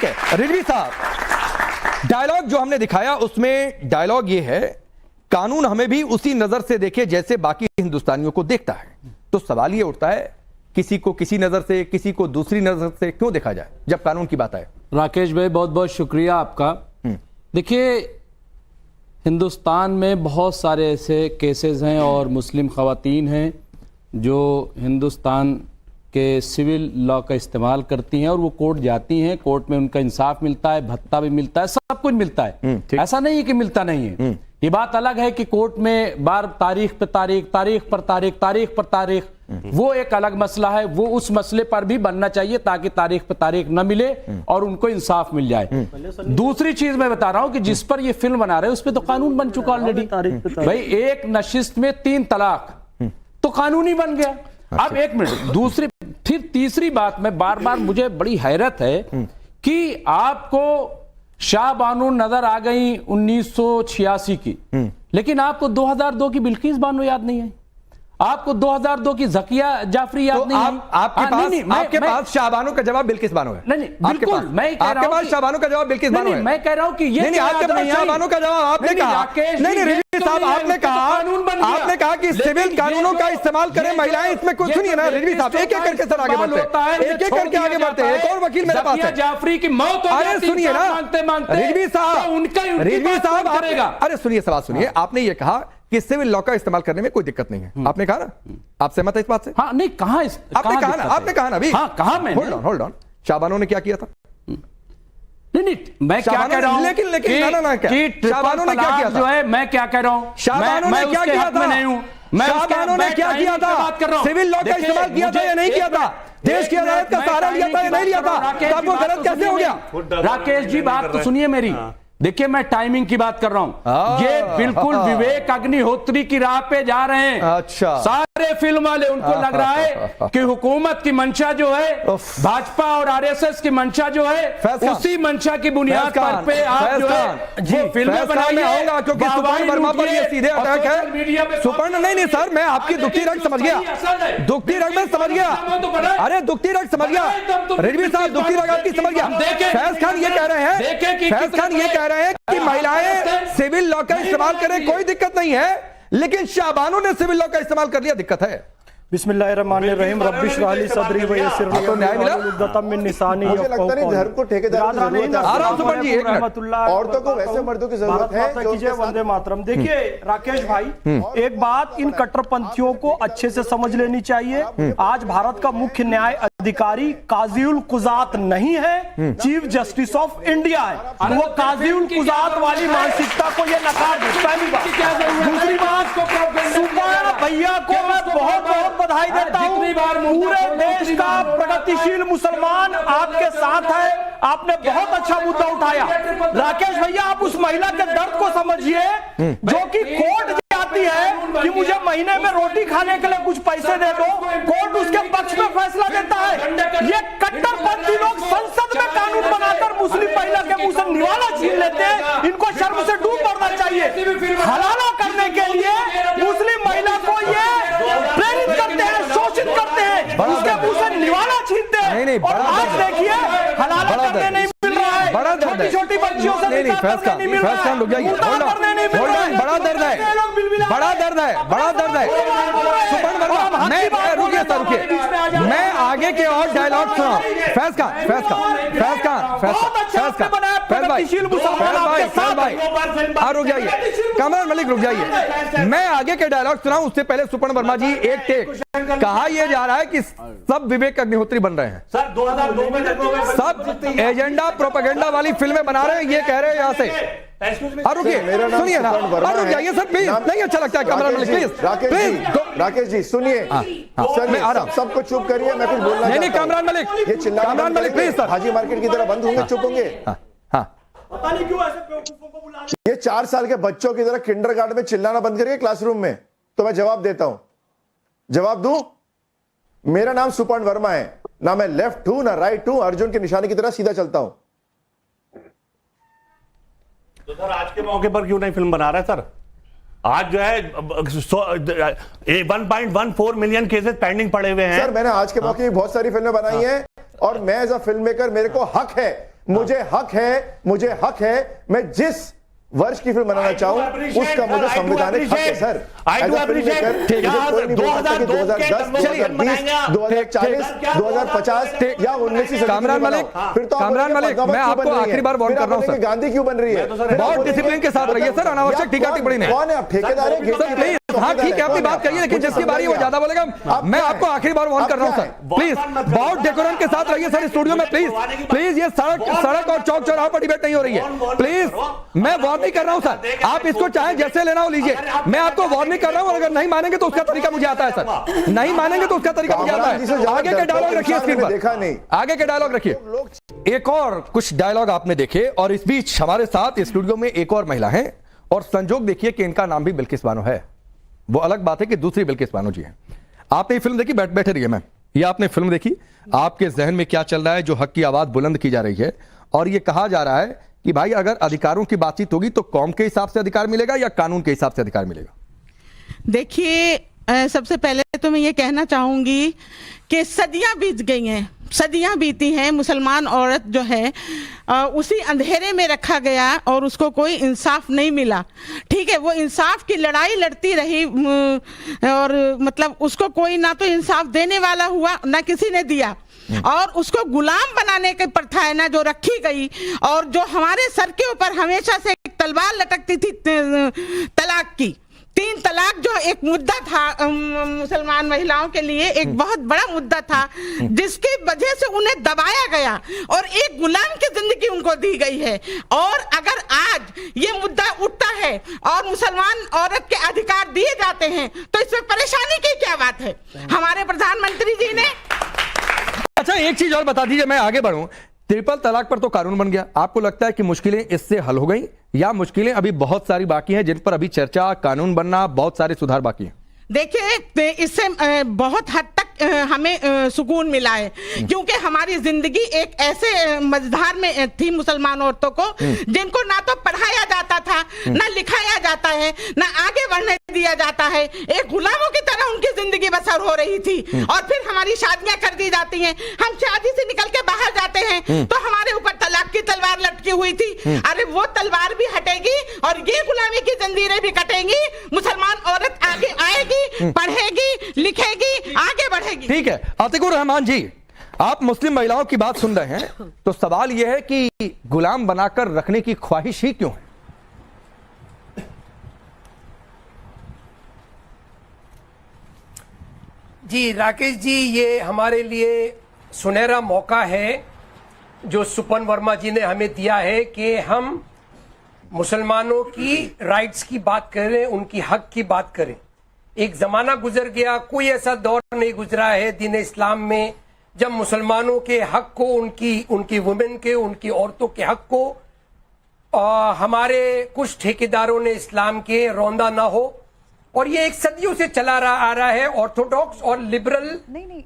है रिजवी साहब, डायलॉग जो हमने दिखाया उसमें डायलॉग ये है, कानून हमें भी उसी नजर से देखे जैसे बाकी हिंदुस्तानियों को देखता है। तो सवाल ये उठता है, किसी को किसी नजर से, किसी को दूसरी नजर से क्यों देखा जाए जब कानून की बात आए? राकेश भाई, बहुत बहुत शुक्रिया आपका। देखिए, हिंदुस्तान में बहुत सारे ऐसे केसेस हैं और मुस्लिम खवातीन हैं जो हिंदुस्तान के सिविल लॉ का इस्तेमाल करती हैं और वो कोर्ट जाती हैं, कोर्ट में उनका इंसाफ मिलता है, भत्ता भी मिलता है, सब कुछ मिलता है। ऐसा नहीं है कि मिलता नहीं है। ये बात अलग है कि कोर्ट में बार तारीख पे तारीख, तारीख पर तारीख, तारीख पर तारीख वो एक अलग मसला है, वो उस मसले पर भी बनना चाहिए ताकि तारीख पर तारीख न मिले और उनको इंसाफ मिल जाए। दूसरी चीज मैं बता रहा हूं कि जिस पर ये फिल्म बना रहे हैं उस पर तो कानून बन चुका ऑलरेडी। भाई एक नशिस्त में 3 तलाक तो कानूनी बन गया। अब एक मिनट, दूसरी फिर तीसरी बात में बार बार मुझे बड़ी हैरत है कि आपको शाह बानो नजर आ गई 1986 की, लेकिन आपको 2002 की बिल्किस बानो याद नहीं है, आपको 2002 की जकिया जाफरी याद नहीं है। आपके पास शाहबानो का जवाब बिल्किस बानो है। नहीं बिल्कुल, मैं कह रहा हूं आपके पास शाहबानो का जवाब बिल्किस बानो है। मैं कह रहा हूं कि ये नहीं आपके पास शाहबानो का जवाब आपने कहा नहीं रिजवी साहब, आपने कहा कि सिविल कानूनों का इस्तेमाल करें महिलाएं, इसमें कुछ सुनिए ना रिजवी साहब, एक एक करके सर आगे बढ़ते हैं, एक एक करके आगे बढ़ते हैं। एक और वकील मेरे पास है, जाफरी की मौत हो अरे सुनिए ना रिजवी साहब, रिजवी साहब अरे सुनिए सवाल सुनिए। आपने ये कहा कि सिविल लॉ का इस्तेमाल करने में कोई दिक्कत नहीं है, आपने कहा ना, आप सहमत है इस बात से? हाँ नहीं कहा आपने कहा ना अभी। हाँ कहा मैंने। होल्ड ऑन, शाहबानो ने क्या किया था? नहीं मैं क्या कह रहा हूं, लेकिन ना क्या शाहबानो ने क्या किया था? जो है मैं क्या कह रहा हूं, शाहबानो ने क्या किया था? नहीं हूं मैं, शाहबानो ने क्या किया था? सिविल लॉ का इस्तेमाल किया था या नहीं किया था? देश की अदालत का सहारा लिया था या नहीं लिया था? तब वो गलत कैसे हो गया? राकेश जी बात तो सुनिए मेरी, देखिए मैं टाइमिंग की बात कर रहा हूं, ये बिल्कुल विवेक अग्निहोत्री की राह पे जा रहे हैं। अच्छा, सारे फिल्म वाले, उनको लग रहा है कि हुकूमत की मंशा जो है, भाजपा और आरएसएस की मंशा जो है, उसी मंशा की बुनियाद पर पे आप जो है वो फिल्में बनाइए, क्योंकि सुपर्ण वर्मा पर ये सीधे अटैक है। सुपर्ण नहीं सर, मैं आपकी दुखती रंग समझ गया, दुखती रंग में समझ गया, अरे दुखती रंग समझ गया, रिजवी साहब दुखती रंग आपकी समझ गया। फैज खान ये कह रहे हैं, फैज खान ये कह रहे हैं कि महिलाएं सिविल लॉ का इस्तेमाल करें कोई दिक्कत नहीं है, लेकिन शाहबानो ने सिविल लॉ का इस्तेमाल कर लिया, दिक्कत है। बिस्मिल्लाहिर्रहमानिर्रहीम रब्बिश रह ली सदरी व यस्सिर ली तो न्याय मिला। मिन निसानी मुझे लगता नहीं धर्म को ठेकेदार औरतों को वैसे मर्दों की जरूरत है जो कीजिए वंदे मातरम। देखिए राकेश भाई, एक बात इन कट्टरपंथियों को अच्छे से समझ लेनी चाहिए। आज भारत का मुख्य न्याय अधिकारी काजीउल कुजात नहीं है, चीफ जस्टिस ऑफ इंडिया है। वो काजीउल कुजात वाली मानसिकता को ये नकार दे, पहली बात। दूसरी बात, सुपर्ण भैया को मैं बहुत बहुत बधाई देता हूं। पूरे देश का प्रगतिशील मुसलमान आपके साथ है, आपने बहुत अच्छा मुद्दा उठाया। राकेश भैया, आप उस महिला के दर्द को समझिए जो कि कोर्ट जाती है कि मुझे महीने में रोटी खाने के लिए कुछ पैसे दे दो, कोर्ट उसके पक्ष में फैसला देता है। ये कट्टरपंथी लोग संसद में कानून बनाकर मुस्लिम महिला के मुंह से निवाला छीन लेते हैं, इनको शर्म से डूब मरना चाहिए। हलाला करने के लिए मुस्लिम महिला को ये प्रेरित करते हैं, शोषित करते हैं, उसके मुंह से निवाला छीनते हैं। और आज देखिए हलाला करने नहीं मिल रहा है, बड़ा दर्द है, छोटी बच्चियों से नहीं फैसला नहीं मिल रहा है, बड़ा दर्द है, बड़ा दर्द है, बड़ा दर्द है। सुपर्ण वर्मा, मैं रुकिए सर, रुकिए, मैं आगे के और डायलॉग सुना। फैज खान रुक जाइए, कामरान मलिक रुक जाइए, मैं आगे के डायलॉग सुनाऊं उससे पहले सुपर्ण वर्मा जी एक टेक। कहा यह जा रहा है कि सब विवेक अग्निहोत्री बन रहे हैं सर, 2002 में सब एजेंडा प्रोपेगेंडा वाली फिल्में बना रहे हैं, ये कह रहे हैं यहां से। रुकिए, सुनिए ना, रुक जाइए सर प्लीज, नहीं अच्छा लगता है कामरान मलिक, प्लीज राकेश जी सुनिए, मैं आ रहा हूं, सबको चुप करिए, मैं कुछ बोलना नहीं कामरान मलिक, ये चिल्लाना, Kamran Malik please sir, Haji market की तरह बंद होंगे, चुप होंगे। पता नहीं क्यों ऐसे बेवकूफों को बुला रहे हैं। ये 4 साल के बच्चों की तरह किंडरगार्टन में चिल्लाना बंद करिए क्लासरूम में। तो मैं जवाब देता हूं, जवाब दूं। मेरा नाम सुपर्ण वर्मा है, ना मैं लेफ्ट हूं ना राइट हूं, अर्जुन की निशानी की तरह सीधा चलता हूं। तो सर आज के मौके पर क्यों नहीं फिल्म बना रहा है सर? आज जो है 1.14 मिलियन केसेस पेंडिंग पड़े हुए हैं। सर मैंने आज के मौके बहुत सारी फिल्में बनाई हैं और मैं एज अ फिल्म मेकर, मेरे को हक है, मुझे हक है, मैं जिस वर्ष की फिल्म बनाना चाहूं उसका मुझे संवैधानिक हक है सर। 2010, 2020, 2040, 2050 या 19वीं सदी कामरान मलिक, फिर तो कामरान मलिक, मैं आपको आखिरी बार वार्न कर रहा हूं सर, गांधी क्यों बन रही है? बहुत डिसिप्लिन के साथ रहिए सर, अनावश्यक टीका टिप्पणी नहीं। कौन है आप? ठेकेदार है? हाँ ठीक है, अपनी बात करिए, लेकिन जिसकी बारी वो ज्यादा बोलेगा। मैं आपको आखिरी बार वार्न कर रहा हूं सर, प्लीज बहुत डेकोरम के साथ रहिए सर स्टूडियो में, प्लीज ये सड़क और चौक चौराहों पर डिबेट नहीं हो रही है, प्लीज। मैं वार्निंग कर रहा हूं सर, आप इसको चाहे जैसे लेना हो लीजिए, मैं आपको वार्निंग कर रहा हूं। अगर नहीं मानेंगे तो उसका तरीका मुझे आता है सर, नहीं मानेंगे तो उसका तरीका मुझे आता है। आगे के डायलॉग रखिए स्क्रीन पर, आगे के डायलॉग रखिए। एक और कुछ डायलॉग आपने देखे, और इस बीच हमारे साथ स्टूडियो में एक और महिला है, और संजोग देखिए कि इनका नाम भी बिल्किस बानो है। वो अलग बात है कि दूसरी बिल्किस बानो जी हैं। आपने ये फिल्म देखी? बैठे रहिए मैम। ये आपने फिल्म देखी, आपके जहन में क्या चल रहा है जो हक की आवाज बुलंद की जा रही है, और ये कहा जा रहा है कि भाई अगर अधिकारों की बातचीत होगी तो कौम के हिसाब से अधिकार मिलेगा या कानून के हिसाब से अधिकार मिलेगा? देखिए, सबसे पहले तो मैं ये कहना चाहूंगी कि सदियां बीत गई हैं, सदियां बीती हैं, मुसलमान औरत जो है उसी अंधेरे में रखा गया और उसको कोई इंसाफ नहीं मिला। ठीक है, वो इंसाफ की लड़ाई लड़ती रही, और मतलब उसको कोई ना तो इंसाफ देने वाला हुआ, ना किसी ने दिया, और उसको गुलाम बनाने की प्रथा है ना जो रखी गई, और जो हमारे सर के ऊपर हमेशा से एक तलवार लटकती थी तलाक की। 3 तलाक जो एक मुद्दा था मुसलमान महिलाओं के लिए, एक बहुत बड़ा मुद्दा था, जिसकी वजह से उन्हें दबाया गया और एक गुलाम की जिंदगी उनको दी गई है। और अगर आज ये मुद्दा उठता है और मुसलमान औरत के अधिकार दिए जाते हैं तो इसमें परेशानी की क्या बात है? हमारे प्रधानमंत्री जी ने। अच्छा, एक चीज और बता दीजिए, मैं आगे बढ़ूं। ट्रिपल तलाक पर तो कानून बन गया, आपको लगता है कि मुश्किलें इससे हल हो गई, या मुश्किलें अभी बहुत सारी बाकी हैं जिन पर अभी चर्चा, कानून बनना, बहुत सारे सुधार बाकी हैं? देखिए, इससे बहुत हद तक हमें सुकून मिला है, क्योंकि हमारी जिंदगी एक ऐसे मझधार में थी मुसलमान औरतों को, जिनको ना तो पढ़ाया जाता था, ना लिखाया जाता है, ना आगे बढ़ने दिया जाता है। एक गुलामों की तरह उनकी जिंदगी बसर हो रही थी, और फिर हमारी शादियां कर दी जाती हैं। हम शादी से निकल के बाहर जाते हैं तो हमारे ऊपर तलाक की तलवार लटकी हुई थी। अरे वो तलवार भी हटेगी और ये गुलामी की जंजीरें भी कटेंगी, मुसलमान औरत आगे आएगी, पढ़ेगी, लिखेगी, आगे बढ़ेगी। ठीक है, आतिकुर रहमान जी, आप मुस्लिम महिलाओं की बात सुन रहे हैं, तो सवाल यह है कि गुलाम बनाकर रखने की ख्वाहिश ही क्यों है? जी राकेश जी, ये हमारे लिए सुनहरा मौका है जो सुपन वर्मा जी ने हमें दिया है कि हम मुसलमानों की राइट्स की बात करें, उनकी हक की बात करें। एक जमाना गुजर गया, कोई ऐसा दौर नहीं गुजरा है दीन इस्लाम में जब मुसलमानों के हक को, उनकी वुमेन के, उनकी औरतों के हक को हमारे कुछ ठेकेदारों ने इस्लाम के रौंदा ना हो। और ये एक सदियों से चला आ रहा है। ऑर्थोडॉक्स और लिबरल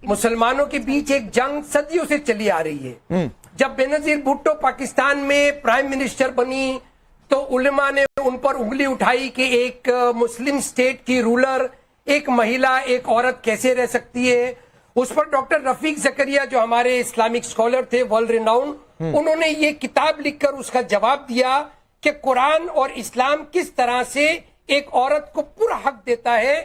मुसलमानों के बीच एक जंग सदियों से चली आ रही है। जब बेनजीर भुट्टो पाकिस्तान में प्राइम मिनिस्टर बनी तो उलेमा ने उन पर उंगली उठाई कि एक मुस्लिम स्टेट की रूलर, एक महिला, एक औरत कैसे रह सकती है। उस पर डॉक्टर रफीक जकरिया जो हमारे इस्लामिक स्कॉलर थे, वर्ल्ड रिनाउंड, उन्होंने ये किताब लिखकर उसका जवाब दिया कि कुरान और इस्लाम किस तरह से एक औरत को पूरा हक देता है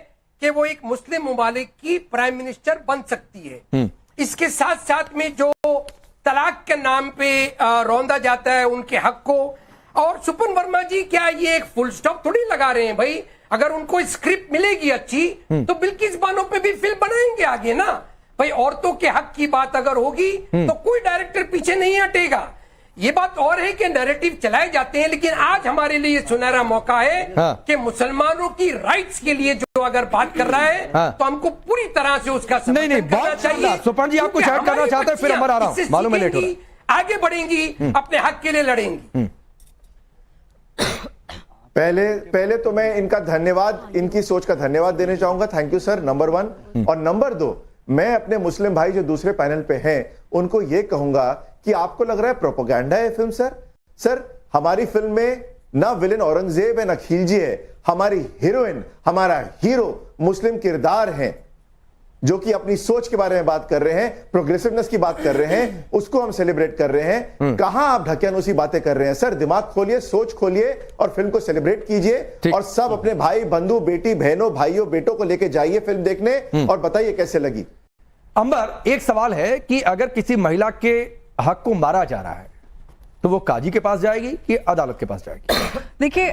कि वो एक मुस्लिम मुमालिक की प्राइम मिनिस्टर बन सकती है। इसके साथ साथ में जो तलाक के नाम पे रौंदा जाता है उनके हक को। और सुपन वर्मा जी, क्या ये एक फुल स्टॉप थोड़ी लगा रहे हैं भाई? अगर उनको स्क्रिप्ट मिलेगी अच्छी तो बिल्किस बानो पे भी फिल्म बनाएंगे आगे ना भाई। औरतों के हक की बात अगर होगी तो कोई डायरेक्टर पीछे नहीं हटेगा। ये बात और है कि नैरेटिव चलाए जाते हैं, लेकिन आज हमारे लिए सुनहरा मौका है कि मुसलमानों की राइट्स के लिए जो अगर बात कर रहा है तो हमको पूरी तरह से उसका नहीं, बहुत चाहिए। सुपन जी, आप कुछ ऐड करना चाहते हैं? फिर हम आ रहा हूं, मालूम है लेट हो रहा है। आगे बढ़ेंगी, अपने हक के लिए लड़ेंगी। पहले तो मैं इनका धन्यवाद, इनकी सोच का धन्यवाद देना चाहूंगा। Thank you sir, number 1। और नंबर 2, मैं अपने मुस्लिम भाई जो दूसरे पैनल पे हैं उनको ये कहूंगा कि आपको लग रहा है प्रोपेगेंडा है फिल्म। सर हमारी फिल्म में ना विलेन औरंगजेब है ना खिलजी है, हमारी हीरोइन, हमारा हीरो मुस्लिम किरदार हैं जो कि अपनी सोच के बारे में बात कर रहे हैं, प्रोग्रेसिवनेस की बात कर रहे हैं, उसको हम सेलिब्रेट कर रहे हैं। कहां आप ढकियानुसी बातें कर रहे हैं? सर दिमाग खोलिए, सोच खोलिए और फिल्म को सेलिब्रेट कीजिए और सब अपने भाई बंधु, बेटी बहनों, भाइयों, बेटों को लेके जाइए फिल्म देखने और बताइए कैसे लगी। अंबर, एक सवाल है कि अगर किसी महिला के हक को मारा जा रहा है तो वो काजी के पास जाएगी कि अदालत के पास जाएगी? देखिए,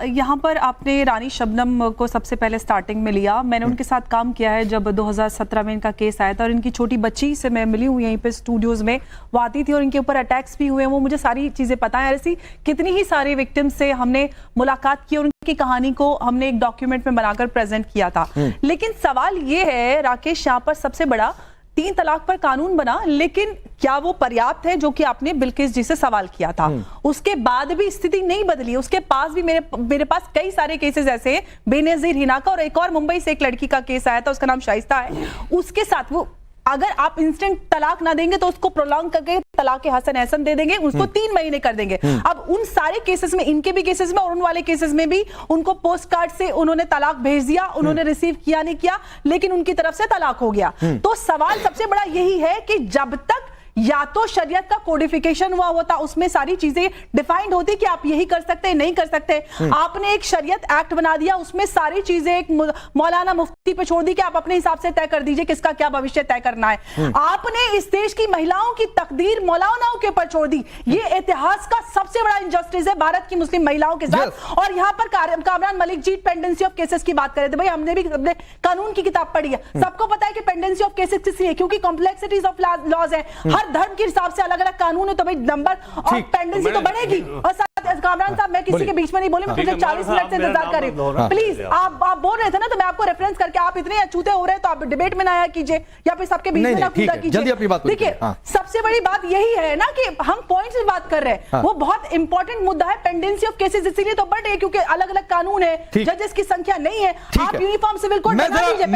यहाँ पर आपने रानी शबनम को सबसे पहले स्टार्टिंग में लिया। मैंने उनके साथ काम किया है जब 2017 में इनका केस आया था, और इनकी छोटी बच्ची से मैं मिली हूँ यहीं पे स्टूडियोज में, वो आती थी और इनके ऊपर अटैक्स भी हुए, वो मुझे सारी चीजें पता है। ऐसी कितनी ही सारे विक्टिम से हमने मुलाकात की और उनकी कहानी को हमने एक डॉक्यूमेंट में बनाकर प्रेजेंट किया था। लेकिन सवाल ये है राकेश, यहाँ पर सबसे बड़ा 3 तलाक पर कानून बना, लेकिन क्या वो पर्याप्त है? जो कि आपने बिल्किस जी से सवाल किया था, उसके बाद भी स्थिति नहीं बदली। उसके पास भी मेरे पास कई सारे केसेस ऐसे हैं, बेनजीर हिना का, और एक और मुंबई से एक लड़की का केस आया था, उसका नाम शाइस्ता है। उसके साथ वो, अगर आप इंस्टेंट तलाक ना देंगे तो उसको प्रोलॉन्ग करके तलाक हसन ऐसन दे देंगे, उसको 3 महीने कर देंगे। अब उन सारे केसेस में, इनके भी केसेस में और उन वाले केसेस में भी उनको पोस्ट कार्ड से उन्होंने तलाक भेज दिया, उन्होंने रिसीव किया नहीं किया, लेकिन उनकी तरफ से तलाक हो गया। तो सवाल सबसे बड़ा यही है कि जब तक या तो शरीयत का कोडिफिकेशन हुआ होता, उसमें सारी चीजें डिफाइंड होती कि आप यही कर सकते हैं, नहीं कर सकते। आपने एक शरीयत एक्ट बना दिया, उसमें सारी चीजें एक मौलाना मुफ्ती पे छोड़ दी कि आप अपने हिसाब से तय कर दीजिए किसका क्या भविष्य तय करना है। आपने इस देश की महिलाओं की तकदीर मौलानाओं के ऊपर छोड़ दी। ये इतिहास का सबसे बड़ा इंजस्टिस है भारत की मुस्लिम महिलाओं के साथ। और यहाँ पर Kamran Malik ji pendency of cases की बात कर रहे थे। भाई, हमने भी अपने कानून की किताब पढ़ी है, सबको पता है कि पेंडेंसी ऑफ केसेस किस लिए, क्योंकि कॉम्प्लेक्सिटीज ऑफ लॉज है, हर धर्म के हिसाब से अलग अलग कानून है, तो भाई नंबर और पेंडेंसी तो बढ़ेगी। और कामरान साहब, मैं किसी के बीच में नहीं बोली, मैं पिछले 40 मिनट से इंतजार कर रही हूं। प्लीज, आप बोल रहे थे ना, तो मैं आपको रेफरेंस करके, आप इतने अछूते हो रहे हैं तो आप डिबेट में ना आया कीजिए, या फिर सबके बीच में ना कूदा कीजिए। देखिए, सबसे बड़ी बात यही है ना कि हम पॉइंट्स में बात कर रहे हैं, वो बहुत इंपॉर्टेंट मुद्दा है। पेंडेंसी ऑफ केसेस इसीलिए तो बढ़ रही है क्योंकि अलग अलग कानून है, जजेस की संख्या नहीं है। आप यूनिफॉर्म सिविल कोड बना दीजिए,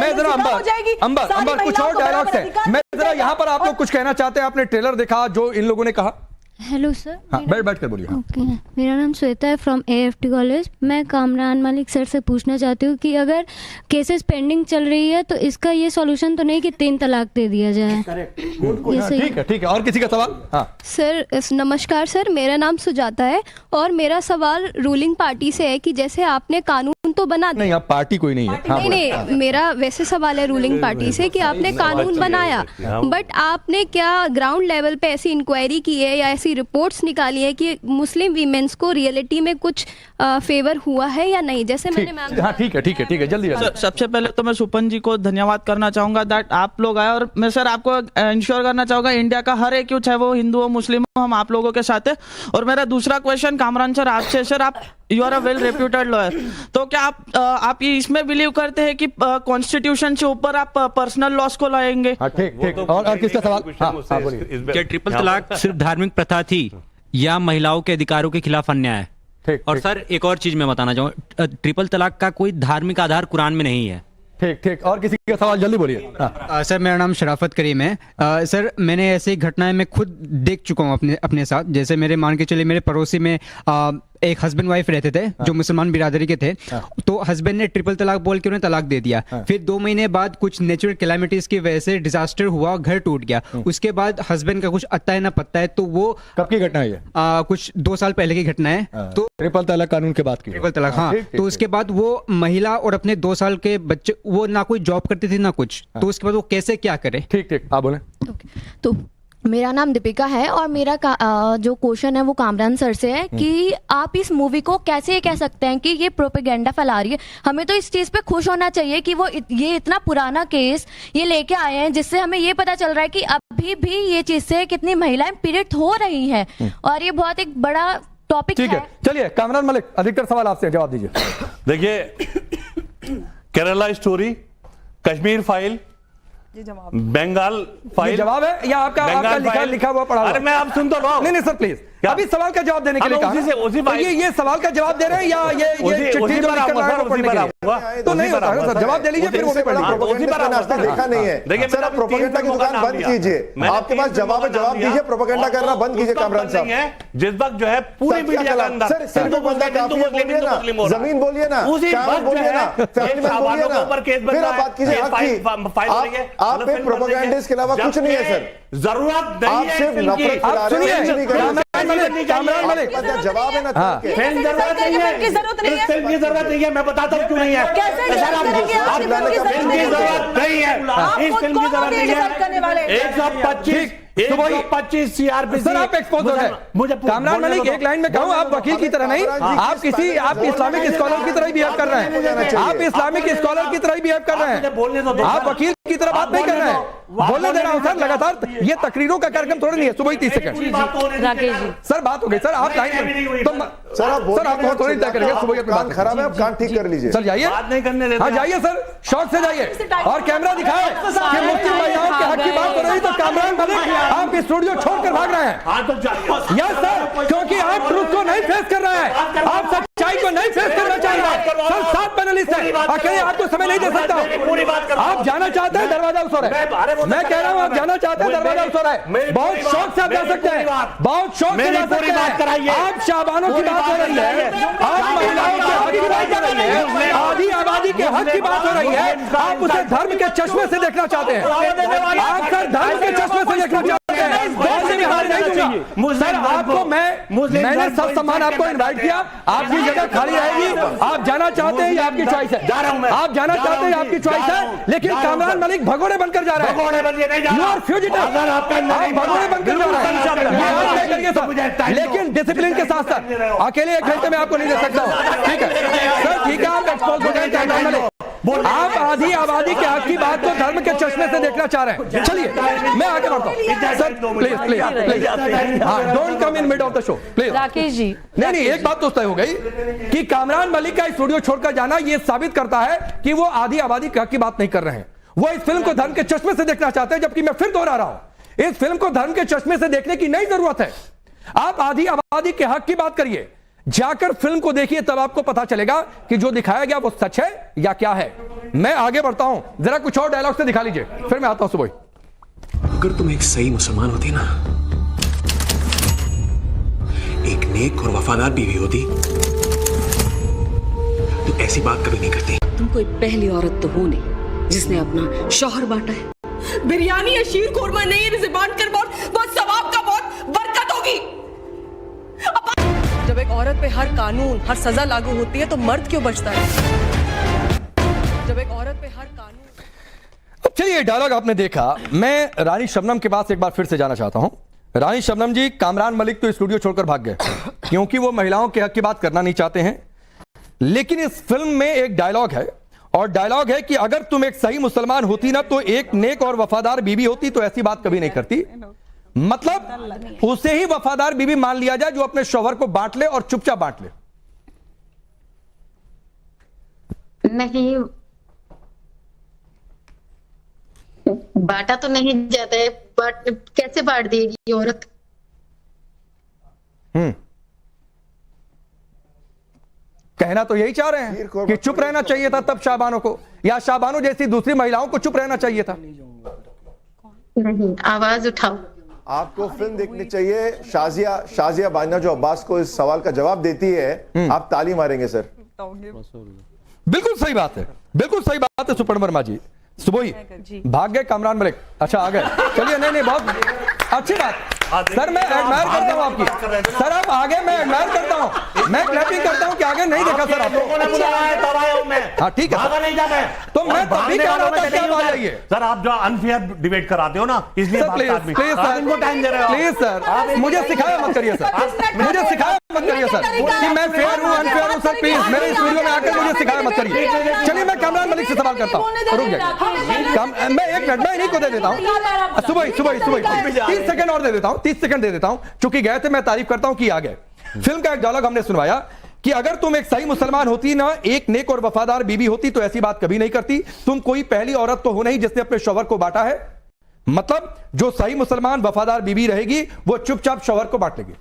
हो जाएगी। अंबर, कुछ और डायलॉग्स है, मैं जरा यहाँ पर आप लोग कुछ कहना चाहते हैं? आपने ट्रेलर देखा जो इन लोगों ने कहा? Hello sir. हाँ, बैठ कर बोलिए। ओके, मेरा नाम श्वेता है फ्रॉम AFT कॉलेज। मैं कामरान मलिक सर से पूछना चाहती हूँ कि अगर केसेस पेंडिंग चल रही है तो इसका ये सॉल्यूशन तो नहीं कि 3 तलाक दे दिया जाए? ठीक है। और किसी का सवाल? हाँ सर, नमस्कार सर, मेरा नाम सुजाता है और मेरा सवाल रूलिंग पार्टी से है कि जैसे आपने कानून तो बना दिया। नहीं, आप पार्टी कोई नहीं है। नहीं, मेरा वैसे सवाल है रूलिंग पार्टी से कि आपने कानून बनाया, बट आपने क्या ग्राउंड लेवल पे ऐसी इंक्वायरी की है या ऐसी रिपोर्ट्स निकाली है कि मुस्लिम वीमेंस को रियलिटी में कुछ फेवर हुआ है या नहीं? जैसे मैंने मैम। हाँ, ठीक है, जल्दी। सबसे पहले तो मैं सुपन जी को धन्यवाद करना चाहूंगा दैट आप लोग आए, और मैं सर आपको इंश्योर करना चाहूंगा इंडिया का हर एक, चाहे वो हिंदू हो मुस्लिम हो, हम आप लोगों के साथ है। और मेरा दूसरा क्वेश्चन कामरान सर आपसे, सर आप you are a well reputed lawyer, तो क्या आप ये इसमें बिलीव करते हैं कि कॉन्स्टिट्यूशन से ऊपर आप पर्सनल लॉस को लाएंगे? ठीक। और किसका सवाल? क्या ट्रिपल तलाक सिर्फ धार्मिक प्रथा थी या महिलाओं के अधिकारों के खिलाफ अन्याय है? और सर, एक और चीज मैं बताना चाहूंगा, ट्रिपल तलाक का कोई धार्मिक आधार कुरान में नहीं है। ठीक। और किसी का सवाल? जल्दी बोलिए। सर, मेरा नाम शराफत करीम है। सर, मैंने ऐसी घटनाएं मैं खुद देख चुका हूँ अपने साथ। जैसे मेरे मान के चले, मेरे पड़ोसी में एक हस्बैंड वाइफ रहते थे जो मुसलमान बिरादरी के थे। तो हस्बैंड ने ट्रिपल तलाक बोल के उन्हें तलाक दे दिया। फिर 2 महीने बाद कुछ नेचुरल कैलामिटीज की वजह से डिजास्टर हुआ, घर टूट गया। उसके बाद हस्बैंड का कुछ अत्ता है ना पत्ता है। तो वो कब की घटना है? कुछ 2 साल पहले की घटना है। तो ट्रिपल तलाक कानून के बाद की ट्रिपल तलाक, हाँ। तो उसके बाद वो महिला और अपने 2 साल के बच्चे, वो ना कोई जॉब करती थी ना कुछ। तो उसके बाद वो कैसे क्या करे? ठीक, आप बोले। तो मेरा नाम दीपिका है और मेरा जो क्वेश्चन है वो कामरान सर से है कि आप इस मूवी को कैसे कह सकते हैं कि ये प्रोपेगेंडा फैला रही है? हमें तो इस चीज पे खुश होना चाहिए कि वो ये इतना पुराना केस ये लेके आए हैं, जिससे हमें ये पता चल रहा है कि अभी भी ये चीज से कितनी महिलाएं पीड़ित हो रही हैं, और ये बहुत एक बड़ा टॉपिक है। चलिए कामरान मलिक, अधिकतर सवाल आपसे, जवाब दीजिए। देखिए, Kerala story, Kashmir file, Bengal file, जवाब है या आपका लिखा हुआ पढ़ा? अरे मैं आप सुन तो लो। नहीं सर, प्लीज अभी सवाल का जवाब देने के लिए कहा। ये सवाल का जवाब दे रहे हैं या ये चिट्ठी जो लिख कर लाया वो पढ़ने के लिए? तो नहीं होता है सर, जवाब दे लीजिए, फिर वो भी पढ़ लीजिए। देखा नहीं है। देखिए सर, आप प्रोपेगेंडा की दुकान बंद कीजिए। आपके पास जवाब है, जवाब दीजिए। प्रोपेगेंडा करना बंद कीजिए कामरान साहब। जिस वक्त जो है पूरी मीडिया का अंदर सर, सिर्फ बंदा काफी है, बोलिए ना, जमीन बोलिए ना, चावल बोलिए ना, फैमिली मैन बोलिए ना, फिर आप बात कीजिए हक की। आप पे प्रोपेगेंडिस्ट के अलावा कुछ नहीं है सर, जरूरत नहीं है। आप सिर्फ नफरत फैला रहे हैं। जवाब है ना, फिल्म जरूरत नहीं है, फिल्म की जरूरत नहीं है। मैं बताता हूँ क्यों नहीं है। फिल्म की जरूरत नहीं है, इस फिल्म की जरूरत नहीं है। 125 125 सीआरपीसी। सर आप एक्सपोज हो गए। मुझे कामरान मलिक एक लाइन में कहूं, आप वकील की तरह नहीं, आप इस्लामिक स्कॉलर की तरह ही बिहेव कर रहे हैं। आप इस्लामिक स्कॉलर की तरह ही बिहेव कर रहे हैं। आप वकील की तरह बात नहीं कर रहे हैं। बोलने दे रहा हूं सर, लगातार ये तकरीरों का कार्यक्रम थोड़ा नहीं है। सुबह 30 सेकंड राकेश जी सर बात हो गई। सर आप लाइन तो सर आप बहुत थोड़ी तय करेंगे। सुबह अपनी बात खराब है, आप कान ठीक कर लीजिए। सर जाइए, बात नहीं करने देते। हाँ जाइए सर, शौक से जाइए और कैमरा दिखाए कि मुस्लिम महिलाओं के हक की बात हो रही तो कामरान मलिक आप स्टूडियो छोड़कर भाग रहे हैं। यस सर, क्योंकि आप ट्रुथ को नहीं फेस कर रहे हैं, आप सच्चाई को नहीं फेस करना चाह रहे हैं। सर 7 पैनलिस्ट हैं, अकेले आपको समय नहीं दे सकता। आप जाना चाहते हैं, दरवाजा उस ओर है। मैं कह रहा हूँ आप जाना चाहते हैं, दरवाजा उस ओर है। बहुत शौक से आप जा सकते हैं, बहुत शौक से जा सकते हैं। आप शाबानों की बात हो रही है, आप महिलाओं के हक की बात कर रही है, आधी आबादी के हक की बात हो रही है। आप उसे धर्म के चश्मे से देखना चाहते हैं। आप सर धर्म के चश्मे से देखना चाहते हैं। सर आपको मैंने सब सम्मान आपको इनवाइट किया, आपकी जगह खाली रहेगी। आप जाना चाहते हैं, ये आपकी चॉइस है। आप जाना चाहते हैं, आपकी चॉइस है। लेकिन कामरान मलिक भगोड़े बनकर जा रहे हैं। यू आर फ्यूजिटिव, आप भगोड़े बनकर जा रहे हैं। लेकिन डिसिप्लिन के साथ साथ अकेले 1 घंटे में आपको नहीं दे सकता हूं। ठीक है सर, ठीक है, आप एक्सपोज हो गए। कामरान मलिक आप आधी आबादी के हक की बात को धर्म के चश्मे से देखना चाह रहे हैं। चलिए मैं आगे बढ़ता हूँ। Sir please please please, don't come in mid of the show please. Rakesh ji नहीं, एक बात तो तय हो गई कि कामरान मलिक का स्टूडियो छोड़कर जाना यह साबित करता है कि वो आधी आबादी के हक की बात नहीं कर रहे हैं। वो इस फिल्म को धर्म के चश्मे से देखना चाहते हैं, जबकि मैं फिर दोहरा रहा हूं, इस फिल्म को धर्म के चश्मे से देखने की नहीं जरूरत है। आप आधी आबादी के हक की बात करिए, जाकर फिल्म को देखिए, तब आपको पता चलेगा कि जो दिखाया गया वो सच है या क्या है। मैं आगे बढ़ता हूं, जरा कुछ और डायलॉग से दिखा लीजिए, फिर मैं आता हूं। सुबह अगर तुम एक सही मुसलमान होती ना, एक नेक और वफादार बीवी होती, तो ऐसी बात कभी नहीं करती। तुम कोई पहली औरत तो हो नहीं जिसने अपना शौहर बांटा है। बिरयानी या शीर खुरमा नहीं, रिजवान कर बहुत सवाब का बहुत बरकत होगी। जब एक औरत पे हर कानून हर सजा लागू होती है तो मर्द क्यों बचता है? जब एक औरत पे हर कानून। चलिए डायलॉग आपने देखा। मैं रानी शबनम के पास एक बार फिर से जाना चाहता हूं। रानी शबनम जी, कामरान मलिक तो स्टूडियो छोड़कर भाग गए क्योंकि वो महिलाओं के हक की बात करना नहीं चाहते हैं। लेकिन इस फिल्म में एक डायलॉग है, और डायलॉग है कि अगर तुम एक सही मुसलमान होती ना तो एक नेक और वफादार बीवी होती तो ऐसी बात कभी नहीं करती। मतलब उसे ही वफादार बीवी मान लिया जाए जो अपने शौहर को बांट ले और चुपचाप बांट ले। नहीं, बांटा तो नहीं जाता है, बट कैसे बांट देगी औरत? कहना तो यही चाह रहे हैं कि चुप रहना चाहिए था तब शाबानों को, या शाबानों जैसी दूसरी महिलाओं को चुप रहना चाहिए था। नहीं, आवाज उठाओ। आपको फिल्म देखनी चाहिए। शाजिया बाजना जो अब्बास को इस सवाल का जवाब देती है, आप ताली मारेंगे सर। बिल्कुल सही बात है, बिल्कुल सही बात है सुपर्ण वर्मा जी। सुबह भाग गए कामरान मलिक, अच्छा आ गए, चलिए। नहीं बहुत अच्छी बात सर, मैं एडमायर करता हूं आपकी। सर आप आगे, मैं एडमायर करता हूं, मैं क्लैपिंग करता हूं कि आगे नहीं देखा सर आपको। हाँ ठीक है, तो मैं तभी कह रहा था कि आप आ जाइए। सर आप जो अनफेयर डिबेट कराते हो ना, इसलिए प्लीज सर, प्लीज सर मुझे सिखाया मत करिए सर, मुझे सिखाया मत करिए सर कि मैं फेयर हूं अनफेयर हूं। सर प्लीज मेरे स्टूडियो में आकर मुझे सिखाया मत करिए। चलिए मैं कामरान मलिक से सवाल करता हूं, रुक जाइए। मैं 1 मिनट, मैं इन्हीं को दे देता हूं। सुबह 30 सेकंड और दे देता हूं, 30 सेकंड दे देता हूं। चूंकि गए थे, मैं तारीफ करता हूं कि आ गए। फिल्म का एक डायलॉग हमने सुनवाया कि अगर तुम एक सही मुसलमान होती ना, एक नेक और वफादार बीवी होती तो ऐसी बात कभी नहीं करती। तुम कोई पहली औरत तो हो नहीं जिसने अपने शौहर को बांटा है। मतलब जो सही मुसलमान वफादार बीवी रहेगी वो चुपचाप शौहर को बांट लेगी।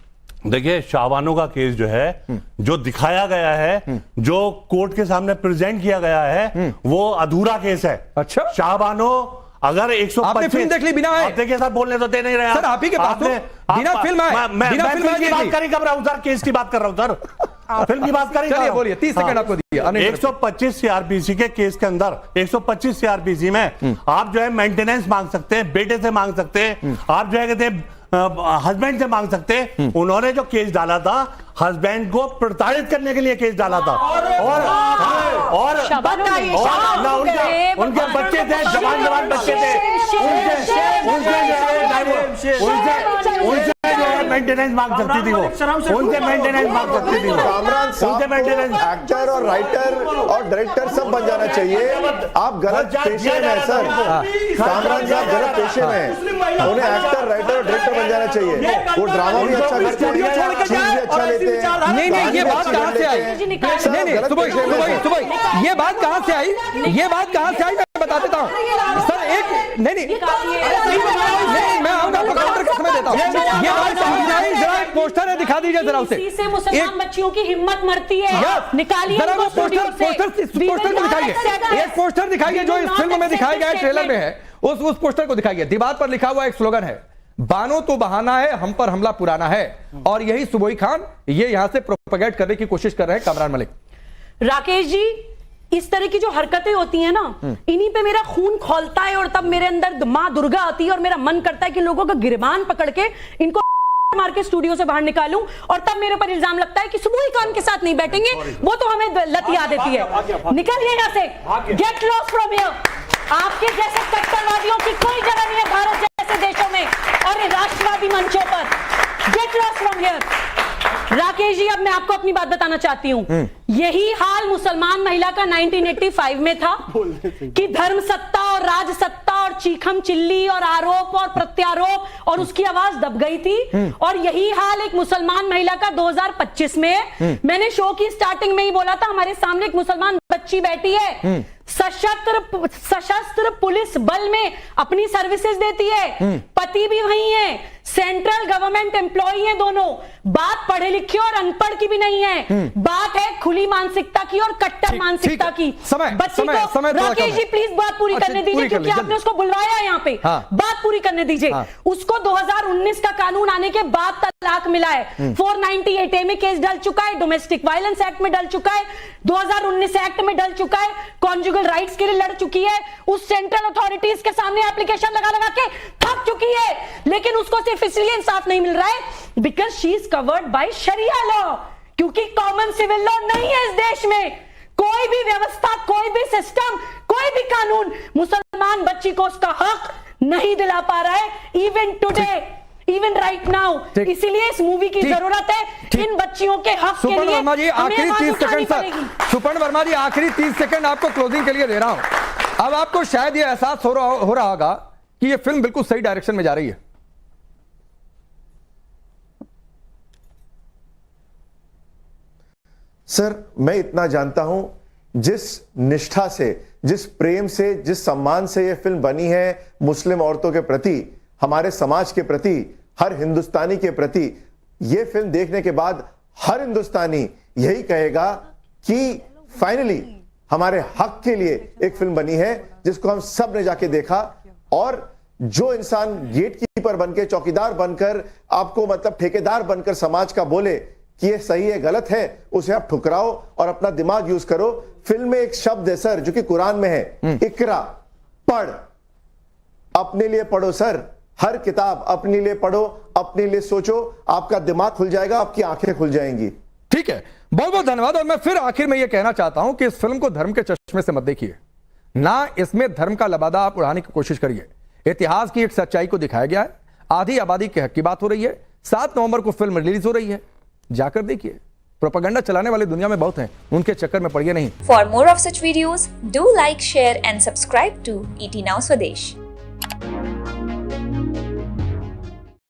देखिए शाबानों का केस जो है, जो दिखाया गया है, जो कोर्ट के सामने प्रेजेंट किया गया है, वो अधूरा केस है। अच्छा, शाबानों अगर 125 आपने फिल्म देख ली बिना आए? आप देखिए सर, बोलने तो दे नहीं रहे सर। आप ही के पास बिना फिल्म आए, बिना फिल्म की बात करी कर रहा हूं सर, केस की बात कर रहा हूं सर, फिल्म की बात करी। चलिए बोलिए, 30 सेकंड आपको दिया। 125 सीआरपीसी के केस के अंदर 125 सीआरपीसी में आप जो है मेंटेनेंस मांग सकते हैं, बेटे से मांग सकते हैं, आप जो है कहते हैं हस्बैंड से मांग सकते हैं। उन्होंने जो केस डाला था, हस्बैंड को प्रताड़ित करने के लिए केस डाला था और उनके बच्चे थे, जवान बच्चे थे, उनसे मेंटेनेंस मांग सकती थी, वो उनसे मेंटेनेंस मांग सकती थी। कामरान साहब को एक्टर और राइटर और डायरेक्टर सब बन जाना चाहिए। आप गलत पेशे में हैं सर, कामरान साहब गलत पेशे में हैं, उन्हें एक्टर राइटर और डायरेक्टर बन जाना चाहिए। वो ड्रामा भी अच्छा करते हैं, चीज भी अच्छा लेते हैं। नहीं, ये बात कहाँ से आई? नहीं, सुबह ये बात कहाँ से आई? ये बात कहाँ से आई मैं बता देता हूँ सर। एक नहीं, मैं आऊंगा पकड़ कर समय देता हूँ। ये बात कहाँ से आई? जरा एक पोस्टर है, दिखा दीजिए जरा उसे। से मुसलमान बच्चियों की हिम्मत मरती है, निकालिए जरा वो पोस्टर को दिखाइए। एक पोस्टर दिखाइए जो इस फिल्म में दिखाया गया है, ट्रेलर में है, उस पोस्टर को दिखाइए। दीवार पर लिखा हुआ एक स्लोगन है, बानो तो बहाना है, हम पर हमला पुराना है। और यही सुबोई खान ये यहां से प्रोपेगेट करने की कोशिश कर रहे हैं कामरान मलिक। राकेश जी, इस तरह की जो हरकतें होती हैं ना, इन्हीं पे मेरा खून खौलता है और तब मेरे अंदर मां दुर्गा आती है और मेरा मन करता है कि लोगों का गिरबान पकड़ के इनको मार के स्टूडियो से बाहर निकालूं। और तब मेरे पर इल्जाम लगता है कि सुबोई खान के साथ नहीं बैठेंगे, वो तो हमें लत याद देती है। निकलिए यहां से, गेट लॉस्ट फ्रॉम हियर। आपके जैसे कट्टरवादियों की कोई जगह नहीं है भारत जैसे देशों में और राष्ट्रवादी मंचों पर। Get lost from here. Rakesh ji, अब मैं आपको अपनी बात बताना चाहती हूं। यही हाल मुसलमान महिला का 1985 में था कि धर्म सत्ता और राज सत्ता और चीखम चिल्ली और आरोप और प्रत्यारोप और उसकी आवाज दब गई थी। और यही हाल एक मुसलमान महिला का 2025 में है। मैंने शो की स्टार्टिंग में ही बोला था, हमारे सामने एक मुसलमान बच्ची बैठी है, सशस्त्र पुलिस बल में अपनी सर्विसेज देती है, पति भी वही है, सेंट्रल गवर्नमेंट एम्प्लॉई है दोनों। बात पढ़े लिखे और अनपढ़ की भी नहीं है, बात है खुली मानसिकता की और कट्टर मानसिकता की। राकेश जी प्लीज बात पूरी करने दीजिए, क्योंकि आपने उसको बुलवाया यहाँ पे। बात पूरी करने दीजिए। उसको 2019 का कानून आने के बाद तलाक मिला है। 498A में केस डल चुका है, डोमेस्टिक वायलेंस एक्ट में डल चुका है, 2019 एक्ट में डल चुका है, कॉन्जुगल राइट्स के लिए लड़ चुकी है, उस सेंट्रल अथॉरिटीज के सामने एप्लीकेशन लगा के थक चुकी है। लेकिन उसको सिर्फ इसलिए इंसाफ नहीं मिल रहा है because she is covered by sharia law, क्योंकि कॉमन सिविल लॉ नहीं है इस देश में। कोई भी व्यवस्था, कोई भी सिस्टम, कोई भी कानून मुसलमान बच्ची को उसका हक नहीं दिला पा रहा है, even today, even right now. इसीलिए इस मूवी की जरूरत है इन बच्चियों के हक के लिए। सुपर्ण वर्मा जी आखिरी 30 सेकंड सर, सुपर्ण वर्मा जी आखिरी 30 सेकंड आपको क्लोजिंग के लिए दे रहा हूं। अब आपको शायद ये एहसास हो रहा होगा कि ये फिल्म बिल्कुल सही डायरेक्शन में जा रही है। सर मैं इतना जानता हूं, जिस निष्ठा से, जिस प्रेम से, जिस सम्मान से यह फिल्म बनी है मुस्लिम औरतों के प्रति, हमारे समाज के प्रति, हर हिंदुस्तानी के प्रति, यह फिल्म देखने के बाद हर हिंदुस्तानी यही कहेगा कि फाइनली हमारे हक के लिए एक फिल्म बनी है जिसको हम सब ने जाके देखा। और जो इंसान गेट कीपर बनकर, चौकीदार बनकर, आपको मतलब ठेकेदार बनकर समाज का बोले कि ये सही है गलत है, उसे आप ठुकराओ और अपना दिमाग यूज करो। फिल्म में एक शब्द है सर जो कि कुरान में है, इकरा, पढ़, अपने लिए पढ़ो सर। हर किताब अपने लिए पढ़ो, अपने लिए सोचो, आपका दिमाग खुल जाएगा, आपकी आंखें खुल जाएंगी। ठीक है, बहुत बहुत धन्यवाद। और मैं फिर आखिर में यह कहना चाहता हूं कि इस फिल्म को धर्म के चश्मे से मत देखिए, ना इसमें धर्म का लबादा आप उड़ाने की कोशिश करिए। इतिहास की एक सच्चाई को दिखाया गया है, आधी आबादी के हक की बात हो रही है। 7 नवंबर को फिल्म रिलीज हो रही है, जाकर देखिए। प्रोपेगेंडा चलाने वाले दुनिया में बहुत हैं, उनके चक्कर में पड़िए नहीं। For more of such videos do like, share and subscribe to ET Now Swadesh।